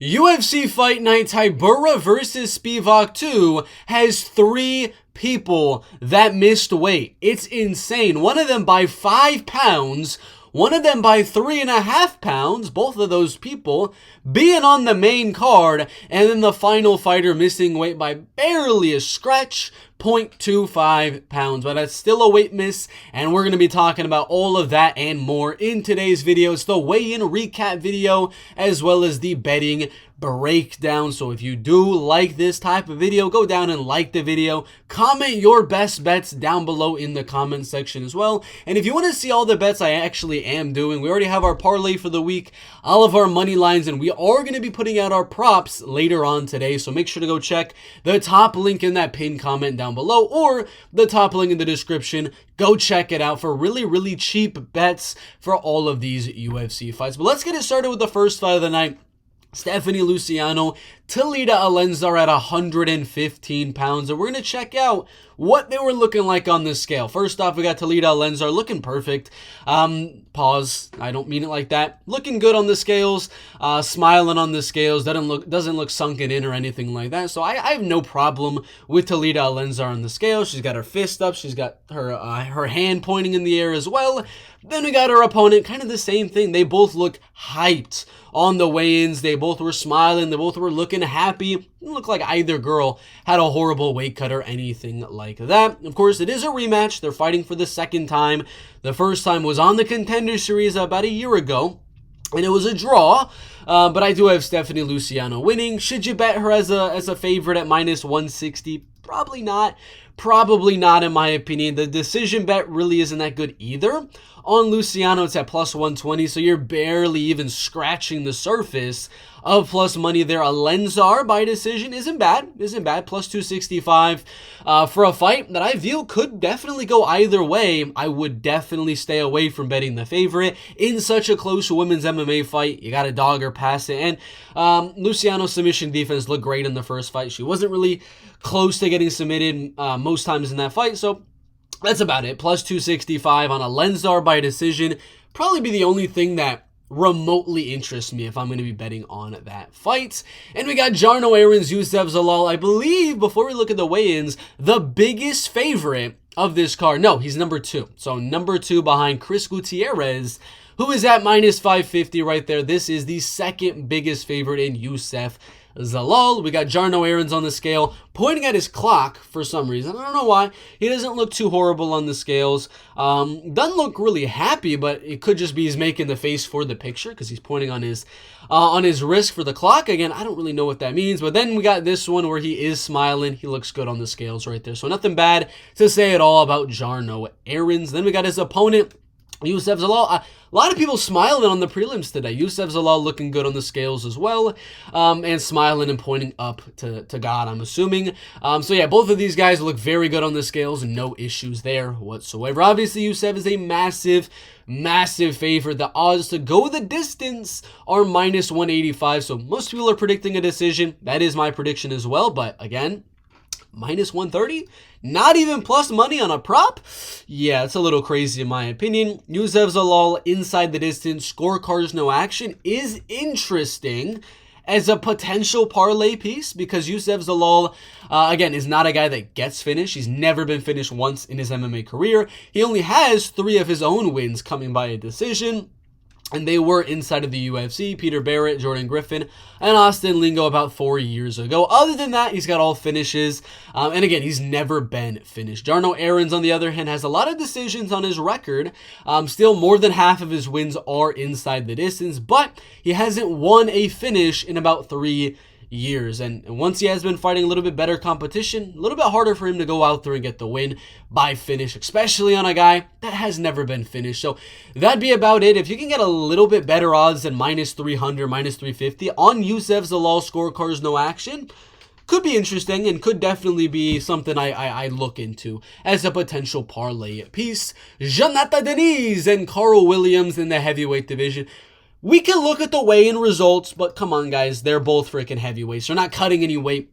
UFC Fight Night Tybura versus Spivac 2 has 3 people that missed weight. It's insane. One of them by 5 pounds, one of them by 3.5 pounds, both of those people being on the main card, and then the final fighter missing weight by barely a scratch, 0.25 pounds, but that's still a weight miss, and we're going to be talking about all of that and more in today's video. It's the weigh-in recap video, as well as the betting breakdown. So if you do like this type of video, go down and like the video, comment your best bets down below in the comment section as well. And if you want to see all the bets I actually am doing, we already have our parlay for the week, all of our money lines, and we are going to be putting out our props later on today. So make sure to go check the top link in that pinned comment down below, or the top link in the description. Go check it out for really cheap bets for all of these UFC fights. But let's get it started with the first fight of the night. Stephanie Luciano, Talita Alencar at 115 pounds, and we're going to check out what they were looking like on this scale. First off, we got Talita Alencar looking perfect. Pause. I don't mean it like that. Looking good on the scales, smiling on the scales. Doesn't look sunken in or anything like that. So I have no problem with Talita Alencar on the scale. She's got her fist up. She's got her hand pointing in the air as well. Then we got her opponent, kind of the same thing. They both look hyped on the weigh-ins. They both were smiling. They both were looking happy. It didn't look like either girl had a horrible weight cut or anything like that. Of course, it is a rematch. They're fighting for the second time. The first time was on the Contender Series about a year ago, and it was a draw. But I do have Stephanie Luciano winning. Should you bet her as a favorite at minus 160? Probably not. Probably not, in my opinion. The decision bet really isn't that good either. On Luciano, it's at plus 120, so you're barely even scratching the surface of plus money there. Alencar by decision isn't bad. Plus 265 for a fight that I feel could definitely go either way. I would definitely stay away from betting the favorite in such a close women's MMA fight. You got to dog or pass it. And Luciano's submission defense looked great in the first fight. She wasn't really close to getting submitted most times in that fight, so that's about it. Plus 265 on Alencar by decision. Probably be the only thing that remotely interests me if I'm going to be betting on that fight. And we got Jarno, Errens, Youssef, Zalal. I believe, before we look at the weigh-ins, the biggest favorite of this card. No, he's number 2. So number 2 behind Chris Gutierrez, who is at minus 550 right there. This is the second biggest favorite in Youssef Zalal. We got Jarno Errens on the scale, pointing at his clock for some reason. I don't know why. He doesn't look too horrible on the scales. Doesn't look really happy, but it could just be he's making the face for the picture because he's pointing on his wrist for the clock. Again, I don't really know what that means. But then we got this one where he is smiling. He looks good on the scales right there. So nothing bad to say at all about Jarno Errens. Then we got his opponent, Youssef Zalal. A lot of people smiling on the prelims today. Youssef Zalal looking good on the scales as well, and smiling and pointing up to God, I'm assuming. So yeah, both of these guys look very good on the scales, and no issues there whatsoever. Obviously, Youssef is a massive favorite. The odds to go the distance are minus 185, so most people are predicting a decision. That is my prediction as well, but again, minus 130? Not even plus money on a prop? Yeah, it's a little crazy in my opinion. Youssef Zalal inside the distance, scorecards no action is interesting as a potential parlay piece because Youssef Zalal, again, is not a guy that gets finished. He's never been finished once in his MMA career. He only has 3 of his own wins coming by a decision, and they were inside of the UFC, Peter Barrett, Jordan Griffin, and Austin Lingo about 4 years ago. Other than that, he's got all finishes. And again, he's never been finished. Jarno Errens, on the other hand, has a lot of decisions on his record. Still, more than half of his wins are inside the distance, but he hasn't won a finish in about 3 years. And once he has been fighting a little bit better competition, a little bit harder for him to go out there and get the win by finish, especially on a guy that has never been finished. So that'd be about it. If you can get a little bit better odds than minus 300, minus 350 on Youssef Zalal scorecards no action, could be interesting and could definitely be something I look into as a potential parlay piece. Jhonata Diniz and Karl Williams in the heavyweight division. We can look at the weigh-in results, but come on, guys. They're both freaking heavyweights. They're not cutting any weight.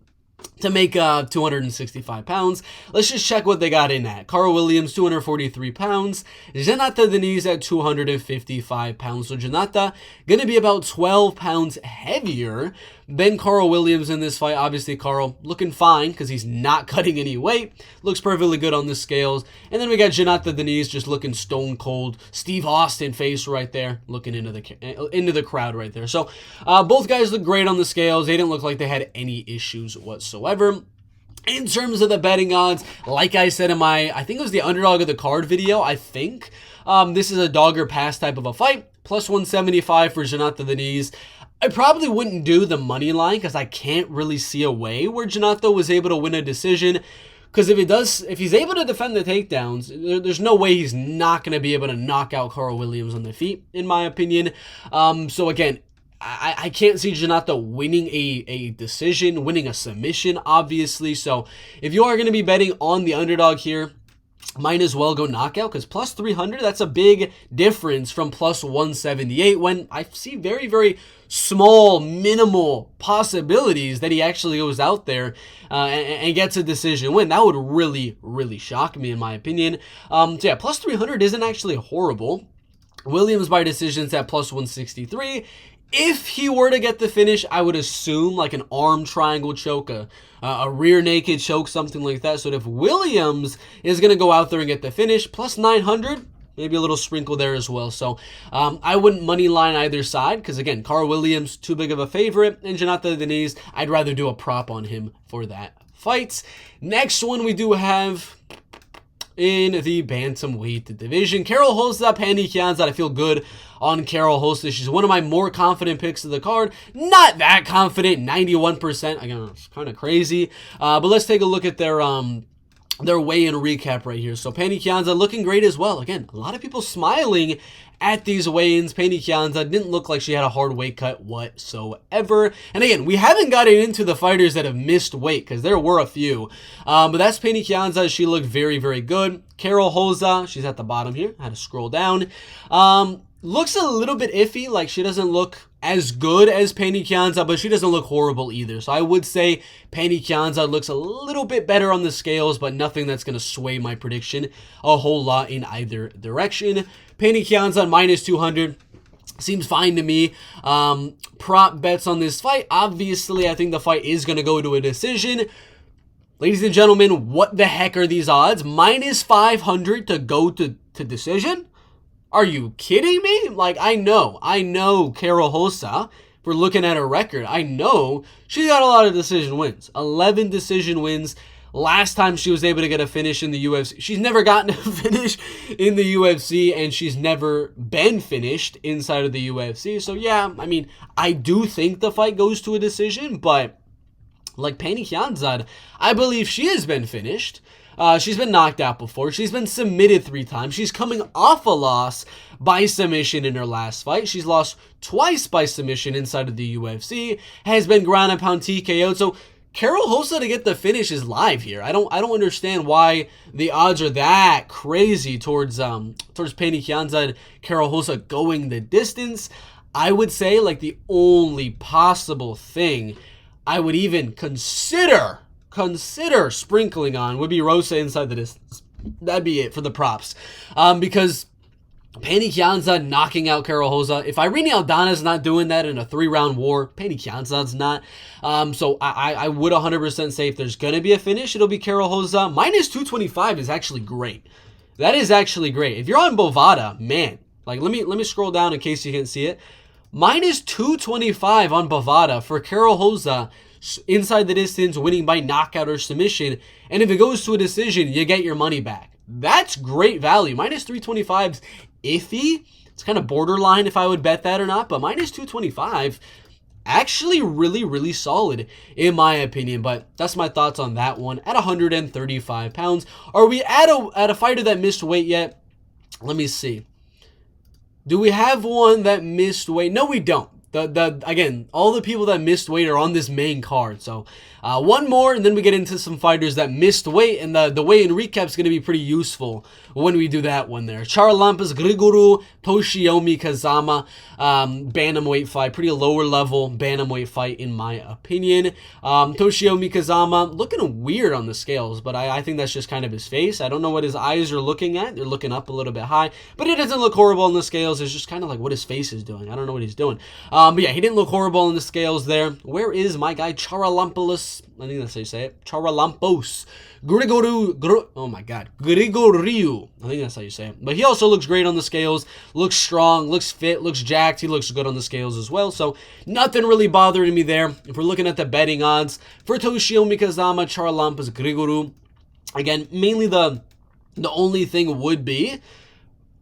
to make 265 pounds. Let's just check what they got in at. Karl Williams, 243 pounds. Jhonata Diniz at 255 pounds. So Jhonata going to be about 12 pounds heavier than Karl Williams in this fight. Obviously, Karl looking fine because he's not cutting any weight. Looks perfectly good on the scales. And then we got Jhonata Diniz just looking stone cold. Steve Austin face right there, looking into the crowd right there. So both guys look great on the scales. They didn't look like they had any issues whatsoever. In terms of the betting odds, like I said in my, I think it was the underdog of the card video, I think. This is a dog or pass type of a fight. Plus 175 for Jhonata Diniz. I probably wouldn't do the money line because I can't really see a way where Jhonata was able to win a decision. Because if he's able to defend the takedowns, there's no way he's not going to be able to knock out Karl Williams on the feet, in my opinion. So again, I can't see Jhonata winning a decision, winning a submission, obviously. So if you are going to be betting on the underdog here, might as well go knockout because plus 300, that's a big difference from plus 178 when I see very, very small, minimal possibilities that he actually goes out there and gets a decision win. That would really, really shock me, in my opinion. So yeah, plus 300 isn't actually horrible. Williams by decisions at plus 163. If he were to get the finish, I would assume like an arm triangle choke, a rear naked choke, something like that. So if Williams is going to go out there and get the finish, plus 900, maybe a little sprinkle there as well. So I wouldn't money line either side because, again, Karl Williams, too big of a favorite. And Jhonata Diniz, I'd rather do a prop on him for that fight. Next one we do have in the bantamweight division. Karol Rosa, Pannie, Kianzad. I feel good on Karol Rosa. She's one of my more confident picks of the card. Not that confident, 91%. Again, it's kind of crazy. But let's take a look at their weigh-in recap right here. So Pannie Kianzad looking great as well. Again, a lot of people smiling at these weigh-ins. Pannie Kianzad didn't look like she had a hard weight cut whatsoever. And again, we haven't gotten into the fighters that have missed weight because there were a few. But that's Pannie Kianzad. She looked very, very good. Karol Rosa, she's at the bottom here. I had to scroll down. Looks a little bit iffy. Like she doesn't look as good as Pannie Kianzad, but she doesn't look horrible either. So I would say Pannie Kianzad looks a little bit better on the scales, but nothing that's going to sway my prediction a whole lot in either direction. Pannie Kianzad minus 200 seems fine to me. Prop bets on this fight. Obviously, I think the fight is going to go to a decision. Ladies and gentlemen, what the heck are these odds? Minus 500 to go to decision? Are you kidding me? Like, I know Karol Rosa, if we're looking at her record, I know she got a lot of decision wins. 11 decision wins. Last time she was able to get a finish in the UFC. She's never gotten a finish in the UFC, and she's never been finished inside of the UFC. So, yeah, I mean, I do think the fight goes to a decision, but like Pannie Kianzad, I believe she has been finished. She's been knocked out before. She's been submitted 3 times. She's coming off a loss by submission in her last fight. She's lost twice by submission inside of the UFC. Has been ground and pound TKO'd. So Karol Rosa to get the finish is live here. I don't understand why the odds are that crazy towards Pannie Kianzad, Karol Rosa going the distance. I would say like the only possible thing I would even consider sprinkling on would be Rosa inside the distance. That'd be it for the props. Because Pannie Kianzad knocking out Karol Rosa. If Irene Aldana's not doing that in a 3-round war, Pannie Kianzad's not. So I would 100% say if there's going to be a finish, it'll be Karol Rosa. Minus 225 is actually great. That is actually great. If you're on Bovada, man, like let me scroll down in case you can see it. Minus 225 on Bovada for Karol Rosa inside the distance, winning by knockout or submission. And if it goes to a decision, you get your money back. That's great value. Minus 325's iffy. It's kind of borderline if I would bet that or not, but minus 225, actually really, really solid in my opinion. But that's my thoughts on that one at 135 pounds. Are we at a fighter that missed weight yet? Let me see. Do we have one that missed weight? No, we don't. Again, all the people that missed weight are on this main card. So one more, and then we get into some fighters that missed weight, and the weigh-in recap is going to be pretty useful when we do that one there. Charalampos, Grigoriou, Toshiomi, Kazama, bantamweight fight, pretty lower level bantamweight fight in my opinion. Toshiomi Kazama looking weird on the scales, but I think that's just kind of his face. I don't know what his eyes are looking at. They're looking up a little bit high, but it doesn't look horrible on the scales. It's just kind of like what his face is doing. I don't know what he's doing. But yeah, he didn't look horrible on the scales there. Where is my guy Charalampos? I think that's how you say it. Charalampos. Oh my god. Grigoriou. I think that's how you say it. But he also looks great on the scales. Looks strong, looks fit, looks jacked. He looks good on the scales as well. So nothing really bothering me there. If we're looking at the betting odds for Toshiomi Kazama, Charalampos, Grigoriou, again, mainly the only thing would be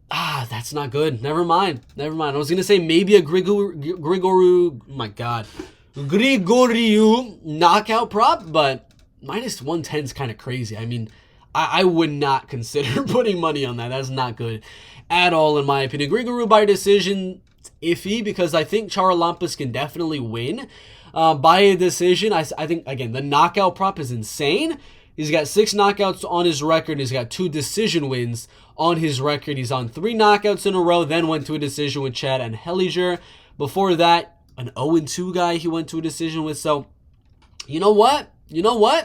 that's not good. Never mind. I was going to say maybe a Grigoriou, my god, Grigoriou knockout prop, but minus 110 is kind of crazy. I mean, I would not consider putting money on that. That's not good at all, in my opinion. Grigoriou by decision, iffy, because I think Charalampos can definitely win by a decision. I think, again, the knockout prop is insane. He's got 6 knockouts on his record. He's got 2 decision wins on his record. He's on 3 knockouts in a row, then went to a decision with Chad and Helliger. Before that, an 0-2 guy he went to a decision with. So, you know what?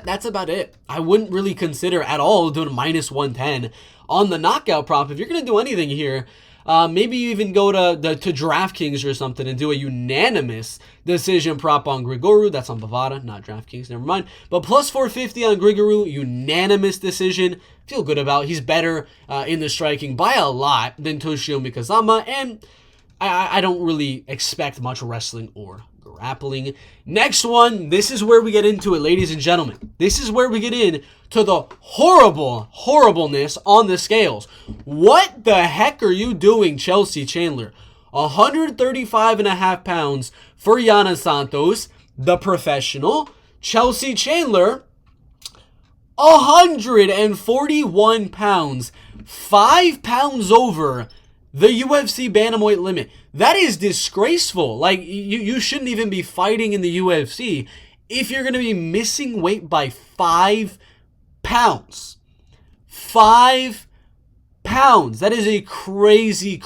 That's about it. I wouldn't really consider at all doing a minus 110 on the knockout prop. If you're going to do anything here, maybe you even go to DraftKings or something and do a unanimous decision prop on Grigoriou. That's on Bovada, not DraftKings, never mind. But plus 450 on Grigoriou, unanimous decision. Feel good about. He's better in the striking by a lot than Toshiomi Kazama, and I don't really expect much wrestling or grappling. Next one, this is where we get into it, ladies and gentlemen. This is where we get into the horribleness on the scales. What the heck are you doing, Chelsea Chandler? 135.5 pounds for Yana Santos, the professional. Chelsea Chandler, 141 pounds, 5 pounds over the UFC bantamweight limit. That is disgraceful. Like, you shouldn't even be fighting in the UFC if you're going to be missing weight by 5 pounds. 5 pounds. That is a crazy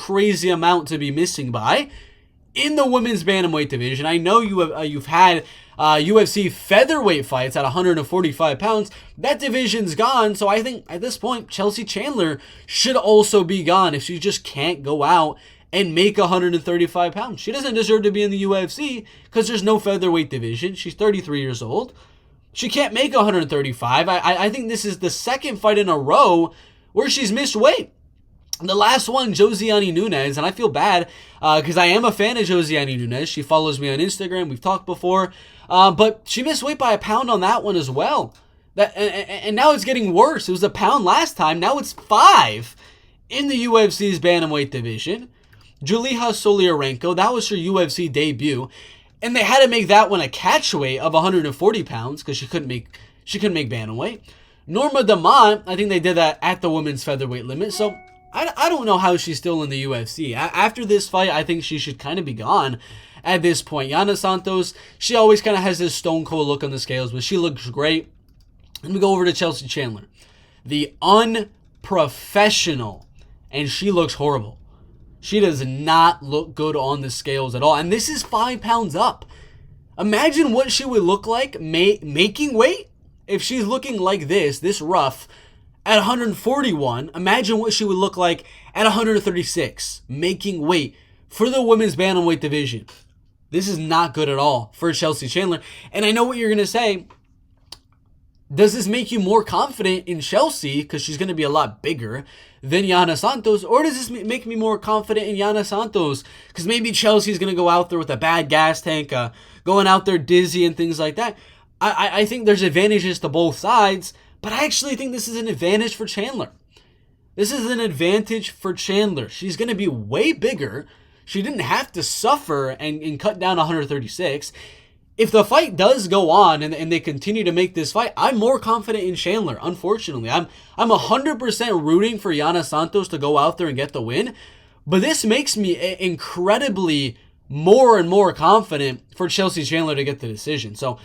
amount to be missing by in the women's bantamweight division. I know you've had UFC featherweight fights at 145 pounds. That division's gone, so I think at this point, Chelsea Chandler should also be gone if she just can't go out and make 135 pounds. She doesn't deserve to be in the UFC because there's no featherweight division. She's 33 years old. She can't make 135. I think this is the second fight in a row where she's missed weight. The last one, Josiane Nunes, and I feel bad because I am a fan of Josiane Nunes. She follows me on Instagram. We've talked before. But she missed weight by a pound on that one as well. And now it's getting worse. It was a pound last time. Now it's 5 in the UFC's bantamweight division. Julija Soliarenko, that was her UFC debut. And they had to make that one a catchweight of 140 pounds because she couldn't make bantamweight. Norma Damont, I think they did that at the women's featherweight limit. So I don't know how she's still in the UFC. After this fight, I think she should kind of be gone at this point. Yana Santos, she always kind of has this stone cold look on the scales, but she looks great. Let me go over to Chelsea Chandler. The unprofessional, and she looks horrible. She does not look good on the scales at all, and this is 5 pounds up. Imagine what she would look like making weight if she's looking like this rough, at 141. Imagine what she would look like at 136, making weight for the women's bantamweight division. This is not good at all for Chelsea Chandler. And I know what you're going to say. Does this make you more confident in Chelsea because she's going to be a lot bigger than Yana Santos? Or does this make me more confident in Yana Santos because maybe Chelsea's going to go out there with a bad gas tank, going out there dizzy and things like that? I think there's advantages to both sides, but I actually think this is an advantage for Chandler. This is an advantage for Chandler. She's going to be way bigger. She didn't have to suffer and cut down 136. If the fight does go on and they continue to make this fight, I'm more confident in Chandler, unfortunately. I'm 100% rooting for Yana Santos to go out there and get the win, but this makes me incredibly more and more confident for Chelsea Chandler to get the decision. So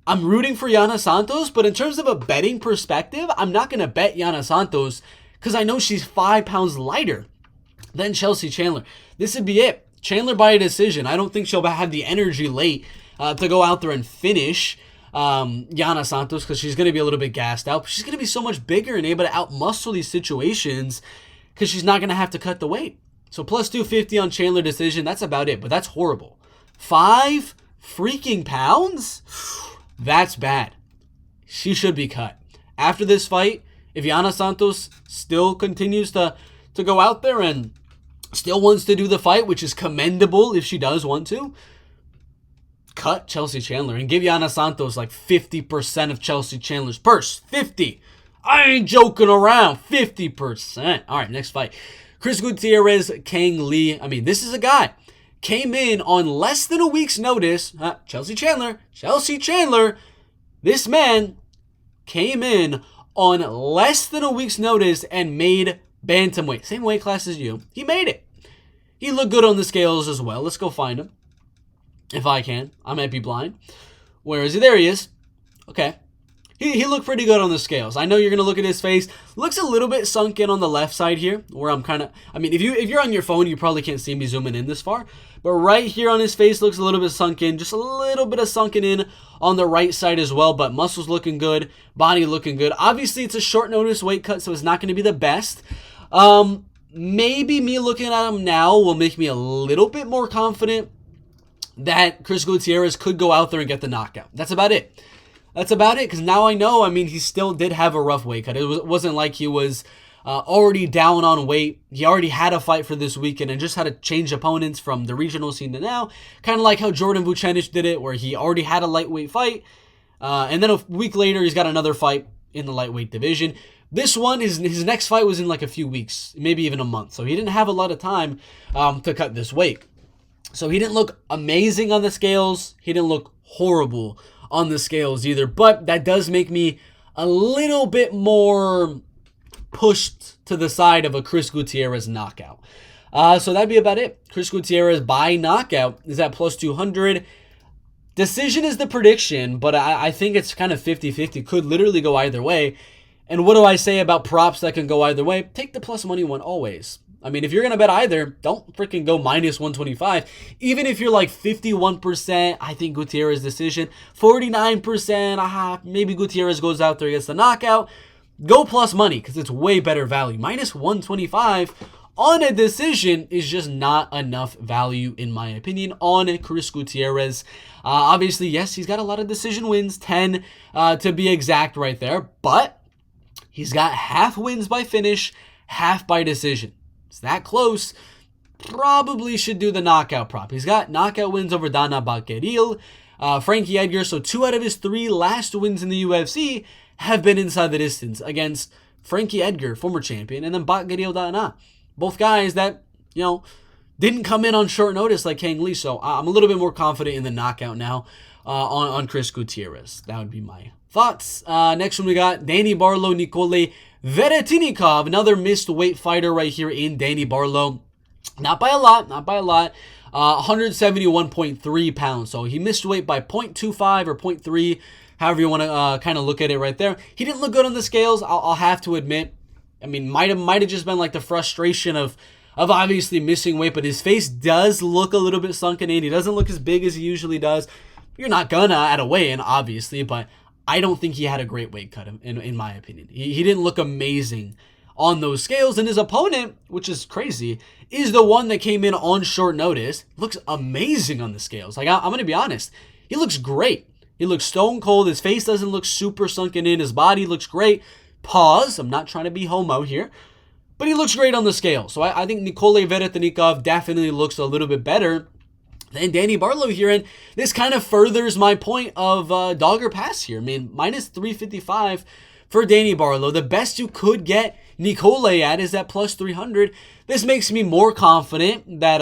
I'm rooting for Yana Santos, but in terms of a betting perspective, I'm not going to bet Yana Santos because I know she's 5 pounds lighter than Chelsea Chandler. This would be it. Chandler by a decision. I don't think she'll have the energy late to go out there and finish Yana Santos because she's going to be a little bit gassed out. But she's going to be so much bigger and able to outmuscle these situations because she's not going to have to cut the weight. So plus 250 on Chandler decision, that's about it. But that's horrible. 5 freaking pounds? That's bad. She should be cut. After this fight, if Yana Santos still continues to go out there and still wants to do the fight, which is commendable if she does want to, cut Chelsea Chandler and give Yana Santos like 50% of Chelsea Chandler's purse. 50. I ain't joking around. 50%. All right, next fight. Chris Gutierrez, Kang Lee. I mean, this is a guy. Came in on less than a week's notice. Chelsea Chandler. This man came in on less than a week's notice and made bantamweight. Same weight class as you. He made it. He looked good on the scales as well. Let's go find him. If I can. I might be blind. Where is he? There he is. Okay. He looked pretty good on the scales. I know you're going to look at his face. Looks a little bit sunk in on the left side here. Where I'm kind of... I mean, if you're on your phone, you probably can't see me zooming in this far. But right here on his face looks a little bit sunk in. Just a little bit of sunken in on the right side as well. But muscles looking good. Body looking good. Obviously, it's a short notice weight cut, so it's not going to be the best. Maybe me looking at him now will make me a little bit more confident that Chris Gutierrez could go out there and get the knockout. That's about it. Because now I know, I mean, he still did have a rough weight cut. It wasn't like he was already down on weight. He already had a fight for this weekend and just had to change opponents from the regional scene to now. Kind of like how Jordan Vucenic did it, where he already had a lightweight fight. And then a week later, he's got another fight in the lightweight division. This one, his next fight was in like a few weeks, maybe even a month. So he didn't have a lot of time to cut this weight. So he didn't look amazing on the scales. He didn't look horrible on the scales either. But that does make me a little bit more pushed to the side of a Chris Gutierrez knockout. So that'd be about it. Chris Gutierrez by knockout is at plus 200. Decision is the prediction, but I think it's kind of 50-50. Could literally go either way. And what do I say about props that can go either way? Take the plus money one always. I mean, if you're going to bet either, don't freaking go minus 125. Even if you're like 51%, I think Gutierrez decision. 49%, maybe Gutierrez goes out there, gets the knockout. Go plus money because it's way better value. Minus 125 on a decision is just not enough value, in my opinion, on Chris Gutierrez. Obviously, yes, he's got a lot of decision wins, 10 to be exact right there. But he's got half wins by finish, half by decision. It's that close. Probably should do the knockout prop. He's got knockout wins over Dana Bakkeril, Frankie Edgar. So 2 out of his 3 last wins in the UFC have been inside the distance against Frankie Edgar, former champion, and then Bakkeril Dana. Both guys that, didn't come in on short notice like Kang Lee. So I'm a little bit more confident in the knockout now on Chris Gutierrez. That would be my thoughts. Next one we got Danny Barlow, Nikolay Veretennikov, another missed weight fighter right here in Danny Barlow. Not by a lot. 171.3 pounds. So he missed weight by 0.25 or 0.3, however you want to kind of look at it right there. He didn't look good on the scales, I'll have to admit. I mean, might have just been like the frustration of obviously missing weight, but his face does look a little bit sunken in. He doesn't look as big as he usually does. You're not gonna at a weigh-in, obviously, but I don't think he had a great weight cut, in my opinion. He didn't look amazing on those scales, and his opponent, which is crazy, is the one that came in on short notice. Looks amazing on the scales. Like, I'm going to be honest. He looks great. He looks stone cold. His face doesn't look super sunken in. His body looks great. Pause. I'm not trying to be homo here. But he looks great on the scale. So I think Nikolay Veretennikov definitely looks a little bit better than Danny Barlow here. And this kind of furthers my point of dog or pass here. I mean, minus 355 for Danny Barlow. The best you could get Nikolay at is at plus 300. This makes me more confident that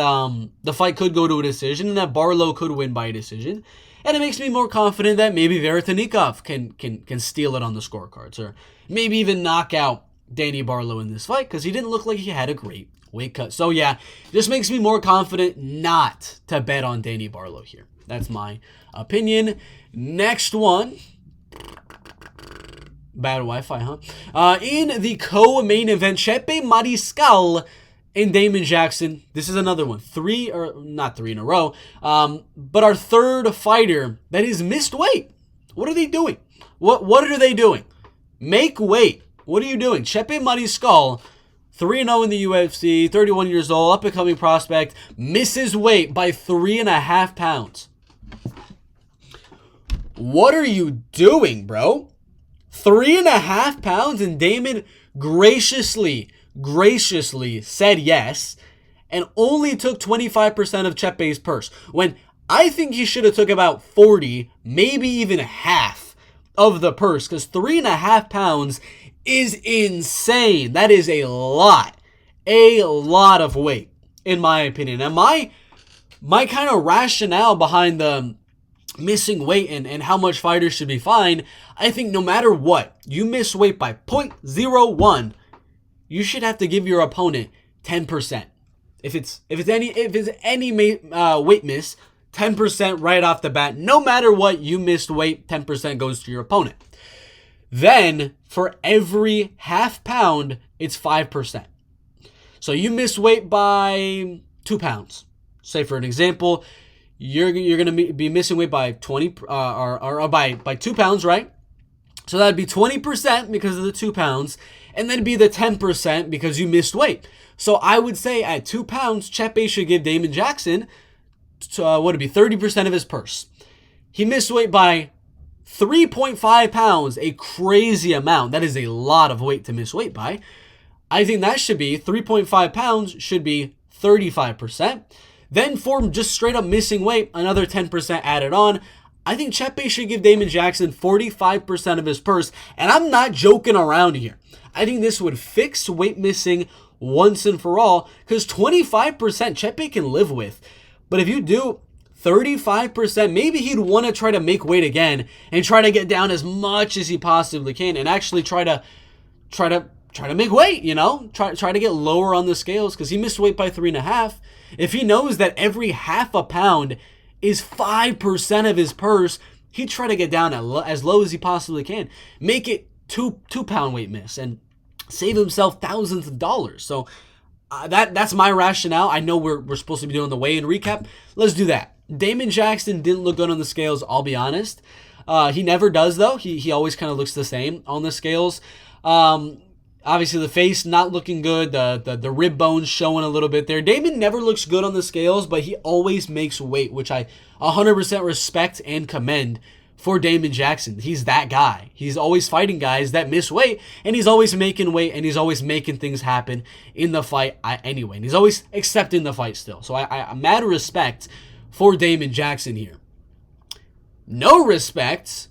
the fight could go to a decision and that Barlow could win by a decision. And it makes me more confident that maybe Veretennikov can steal it on the scorecards, or maybe even knock out Danny Barlow in this fight, because he didn't look like he had a great weight cut. So yeah, just makes me more confident not to bet on Danny Barlow here. That's my opinion. Next one. Bad Wi-Fi, huh? In the co-main event, Chepe Mariscal and Damon Jackson. This is another one. Not three in a row. But our third fighter that is missed weight. What are they doing? What are they doing? Make weight. What are you doing? Chepe Mariscal, 3-0 in the UFC, 31 years old, up-and-coming prospect, misses weight by 3.5 pounds. What are you doing, bro? 3.5 pounds, and Damon graciously said yes and only took 25% of Chepe's purse, when I think he should have took about 40, maybe even half of the purse, because 3.5 pounds is insane. That is a lot of weight, in my opinion. And my kind of rationale behind the missing weight and how much fighters should be fined, I think no matter what, you miss weight by 0.01, you should have to give your opponent 10%. If it's any weight miss, 10% right off the bat. No matter what, you missed weight, 10% goes to your opponent. Then for every half pound, it's 5%. So you miss weight by 2 pounds. Say for an example, you're going to be missing weight by 20 or by 2 pounds, right? So that'd be 20% because of the 2 pounds, and then be the 10% because you missed weight. So I would say at 2 pounds, Chepe should give Damon Jackson, what would it be, 30% of his purse. He missed weight by 3.5 pounds, a crazy amount. That is a lot of weight to miss weight by. I think that should be 3.5 pounds should be 35%. Then for just straight up missing weight, another 10% added on. I think Chepe should give Damon Jackson 45% of his purse. And I'm not joking around here. I think this would fix weight missing once and for all, because 25% Chepe can live with. But if you do 35%, maybe he'd want to try to make weight again and try to get down as much as he possibly can and actually try to make weight, you know? Try to get lower on the scales, because he missed weight by 3.5. If he knows that every half a pound is 5% of his purse, he'd try to get down as low as he possibly can. Make it 2 pound weight miss and save himself thousands of dollars. So that's my rationale. I know we're supposed to be doing the weigh-in recap. Let's do that. Damon Jackson didn't look good on the scales, I'll be honest. He never does, though. He always kind of looks the same on the scales. Obviously, the face not looking good. The rib bones showing a little bit there. Damon never looks good on the scales, but he always makes weight, which I 100% respect and commend for Damon Jackson. He's that guy. He's always fighting guys that miss weight, and he's always making weight, and he's always making things happen in the fight anyway. And he's always accepting the fight still. So I'm mad respect for Damon Jackson here. No respect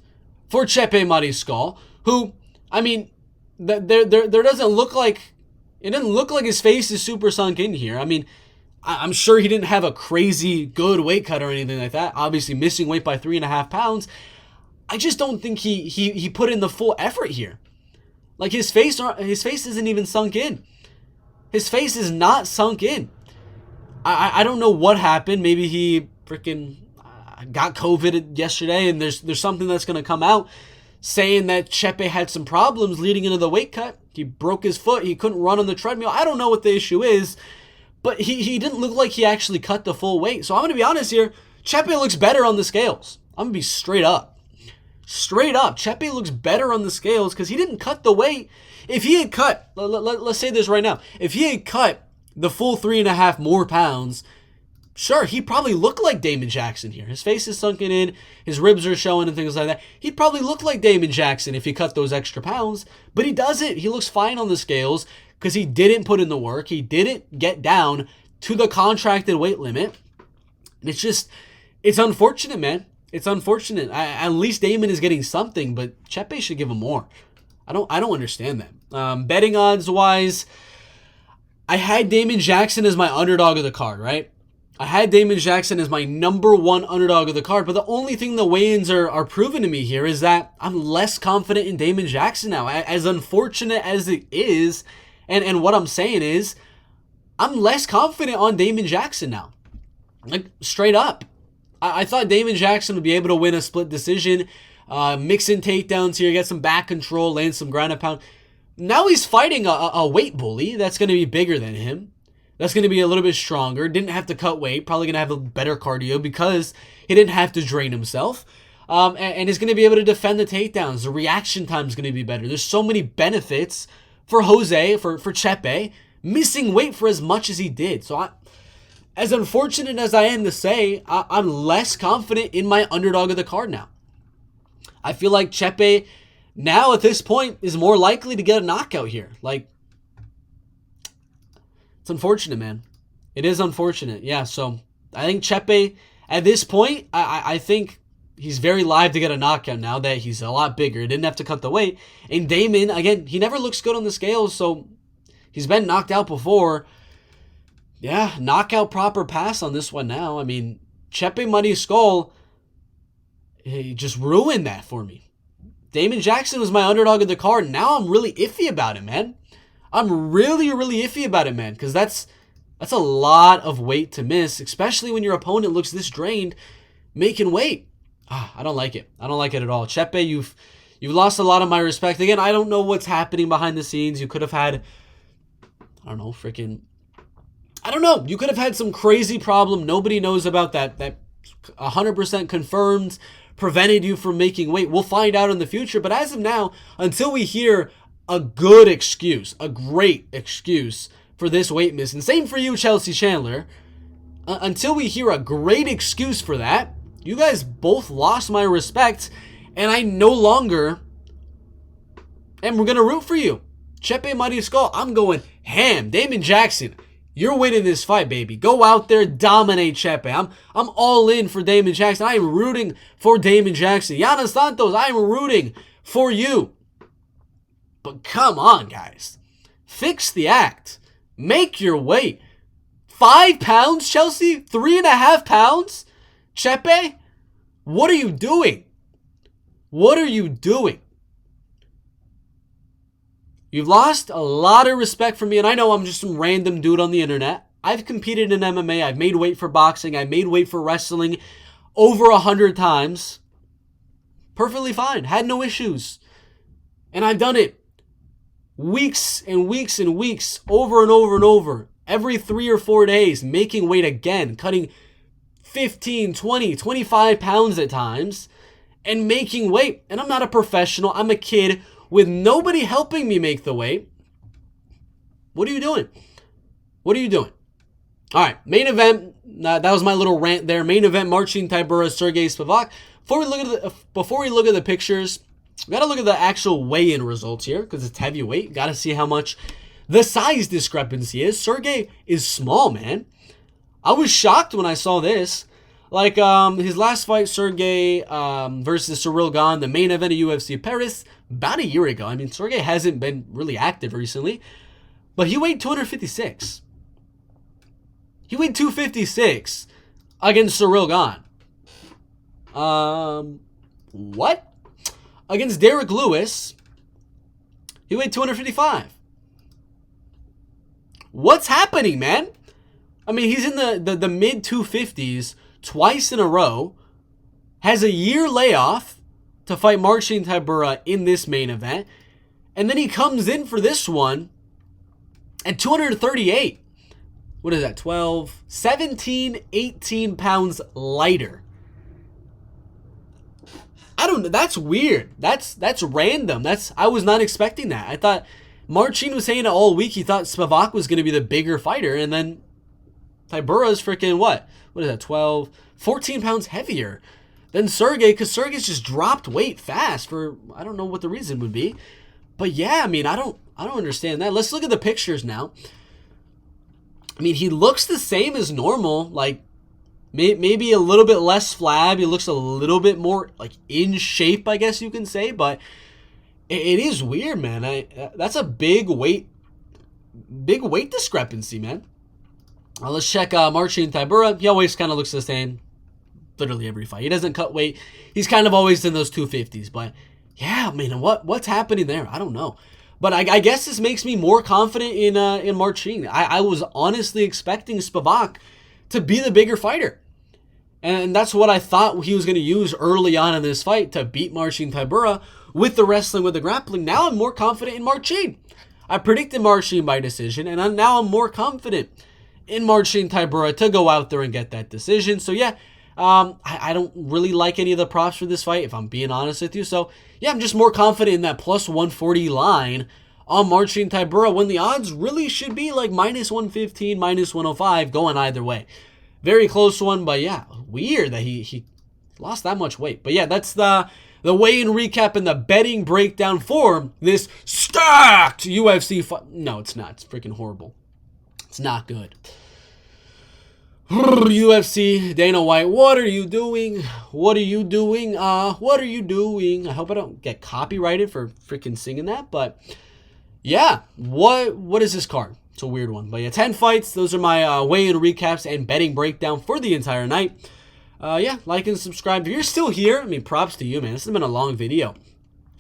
for Chepe Mariscal, who, I mean, there doesn't look like, it doesn't look like his face is super sunk in here. I mean, I'm sure he didn't have a crazy good weight cut or anything like that. Obviously missing weight by 3.5 pounds. I just don't think he put in the full effort here. Like his face isn't even sunk in. His face is not sunk in. I don't know what happened. Maybe he freaking got COVID yesterday, and there's something that's going to come out saying that Chepe had some problems leading into the weight cut. He broke his foot. He couldn't run on the treadmill. I don't know what the issue is, but he didn't look like he actually cut the full weight. So I'm going to be honest here. Chepe looks better on the scales. I'm going to be straight up. Straight up. Chepe looks better on the scales because he didn't cut the weight. If he had cut, let's say this right now. If he had cut the full 3.5 more pounds, sure, he probably looked like Damon Jackson here. His face is sunken in, his ribs are showing and things like that. He'd probably look like Damon Jackson if he cut those extra pounds, but he doesn't. He looks fine on the scales because he didn't put in the work. He didn't get down to the contracted weight limit. And it's unfortunate, man. It's unfortunate. At least Damon is getting something, but Chepe should give him more. I don't understand that. Betting odds wise, I had Damon Jackson as my underdog of the card, right? I had Damon Jackson as my number one underdog of the card, but the only thing the weigh-ins are proving to me here is that I'm less confident in Damon Jackson now. As unfortunate as it is, and what I'm saying is, I'm less confident on Damon Jackson now. Like, straight up. I thought Damon Jackson would be able to win a split decision, mix in takedowns here, get some back control, land some ground and pound. Now he's fighting a weight bully that's going to be bigger than him. That's going to be a little bit stronger. Didn't have to cut weight. Probably going to have a better cardio because he didn't have to drain himself. And he's going to be able to defend the takedowns. The reaction time is going to be better. There's so many benefits for Jose, for Chepe, missing weight for as much as he did. So as unfortunate as I am to say, I'm less confident in my underdog of the card now. I feel like Chepe now at this point is more likely to get a knockout here. Like, it's unfortunate, man. It is unfortunate. Yeah, so I think Chepe at this point, I think he's very live to get a knockout now that he's a lot bigger. Didn't have to cut the weight. And Damon, again, he never looks good on the scales, so he's been knocked out before. Yeah, knockout proper pass on this one now. I mean, Chepe Muddy Skull, he just ruined that for me. Damon Jackson was my underdog of the card. Now I'm really iffy about it, man. I'm really, really iffy about it, man, because that's a lot of weight to miss, especially when your opponent looks this drained making weight. I don't like it. I don't like it at all. Chepe, you've lost a lot of my respect. Again, I don't know what's happening behind the scenes. You could have had, I don't know, you could have had some crazy problem nobody knows about that 100% confirmed prevented you from making weight. We'll find out in the future, but as of now, until we hear a good excuse, a great excuse for this weight miss, and same for you, Chelsea Chandler, until we hear a great excuse for that, you guys both lost my respect, and I no longer am going to root for you. Chepe Muddy Skull, I'm going ham. Damon Jackson, you're winning this fight, baby. Go out there, dominate Chepe. I'm all in for Damon Jackson. I am rooting for Damon Jackson. Yana Santos, I am rooting for you. But come on, guys. Fix the act. Make your weight. 5 pounds, Chelsea? 3.5 pounds? Chepe? What are you doing? What are you doing? You've lost a lot of respect for me, and I know I'm just some random dude on the internet. I've competed in MMA. I've made weight for boxing. I made weight for wrestling over 100 times. Perfectly fine. Had no issues. And I've done it weeks and weeks and weeks, over and over and over. Every 3 or 4 days, making weight again, cutting 15, 20, 25 pounds at times, and making weight. And I'm not a professional. I'm a kid with nobody helping me make the weight. What are you doing? What are you doing? All right, main event. That was my little rant there. Main event: Marcin Tybura, Sergey Spivac. Before we look at the pictures, we got to look at the actual weigh-in results here because it's heavyweight. Got to see how much the size discrepancy is. Sergey is small, man. I was shocked when I saw this. Like his last fight, Sergey versus Ciryl Gane, the main event of UFC Paris, about a year ago. I mean, Sergey hasn't been really active recently, but he weighed 256. He weighed 256 against Ciryl Gane. What? Against Derek Lewis, he weighed 255. What's happening, man? I mean, he's in the mid 250s twice in a row, has a year layoff to fight Marcin Tybura in this main event, and then he comes in for this one at 238. What is that, 12, 17, 18 pounds lighter. I don't know, that's weird. That's random. I was not expecting that. I thought Marcin was saying it all week. He thought Spivac was going to be the bigger fighter, and then Tybura's freaking what is that, 12, 14 pounds heavier than Sergey, because Sergey's just dropped weight fast for, I don't know what the reason would be. But yeah, I mean, I don't understand that. Let's look at the pictures now. I mean, he looks the same as normal, like maybe a little bit less flab. He looks a little bit more like in shape, I guess you can say, but it is weird, man. That's a big weight discrepancy, man. Let's check Marcin Tybura. He always kind of looks the same literally every fight. He doesn't cut weight. He's kind of always in those 250s. But yeah, I mean, what's happening there? I don't know. But I guess this makes me more confident in Marcin. I was honestly expecting Spivac to be the bigger fighter. And that's what I thought he was going to use early on in this fight to beat Marcin Tybura with the wrestling, with the grappling. Now I'm more confident in Marcin. I predicted Marcin by decision, and now I'm more confident in Marcin Tybura to go out there and get that decision. So yeah, I don't really like any of the props for this fight, if I'm being honest with you. So yeah, I'm just more confident in that plus 140 line on Marcin Tybura when the odds really should be like minus 115, minus 105, going either way. Very close one, but yeah, weird that he lost that much weight. But yeah, that's the weigh-in recap and the betting breakdown for this stacked UFC fight. No, it's not. It's freaking horrible. It's not good. UFC, Dana White, what are you doing? What are you doing? What are you doing? I hope I don't get copyrighted for freaking singing that, but yeah, what is this card? It's a weird one. But yeah, 10 fights. Those are my weigh-in recaps and betting breakdown for the entire night. Yeah, like and subscribe. If you're still here, I mean, props to you, man. This has been a long video.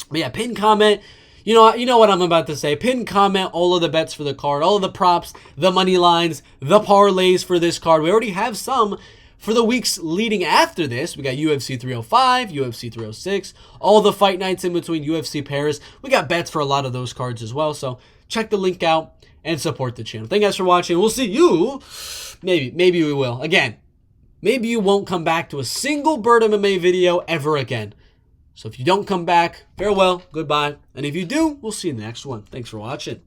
But yeah, pin, comment. You know what I'm about to say. Pin, comment all of the bets for the card, all of the props, the money lines, the parlays for this card. We already have some for the weeks leading after this. We got UFC 305, UFC 306, all the fight nights in between, UFC Paris. We got bets for a lot of those cards as well. So check the link out and support the channel. Thank you guys for watching. We'll see you. Maybe we will. Again, maybe you won't come back to a single Bird MMA video ever again. So if you don't come back, farewell, goodbye. And if you do, we'll see you in the next one. Thanks for watching.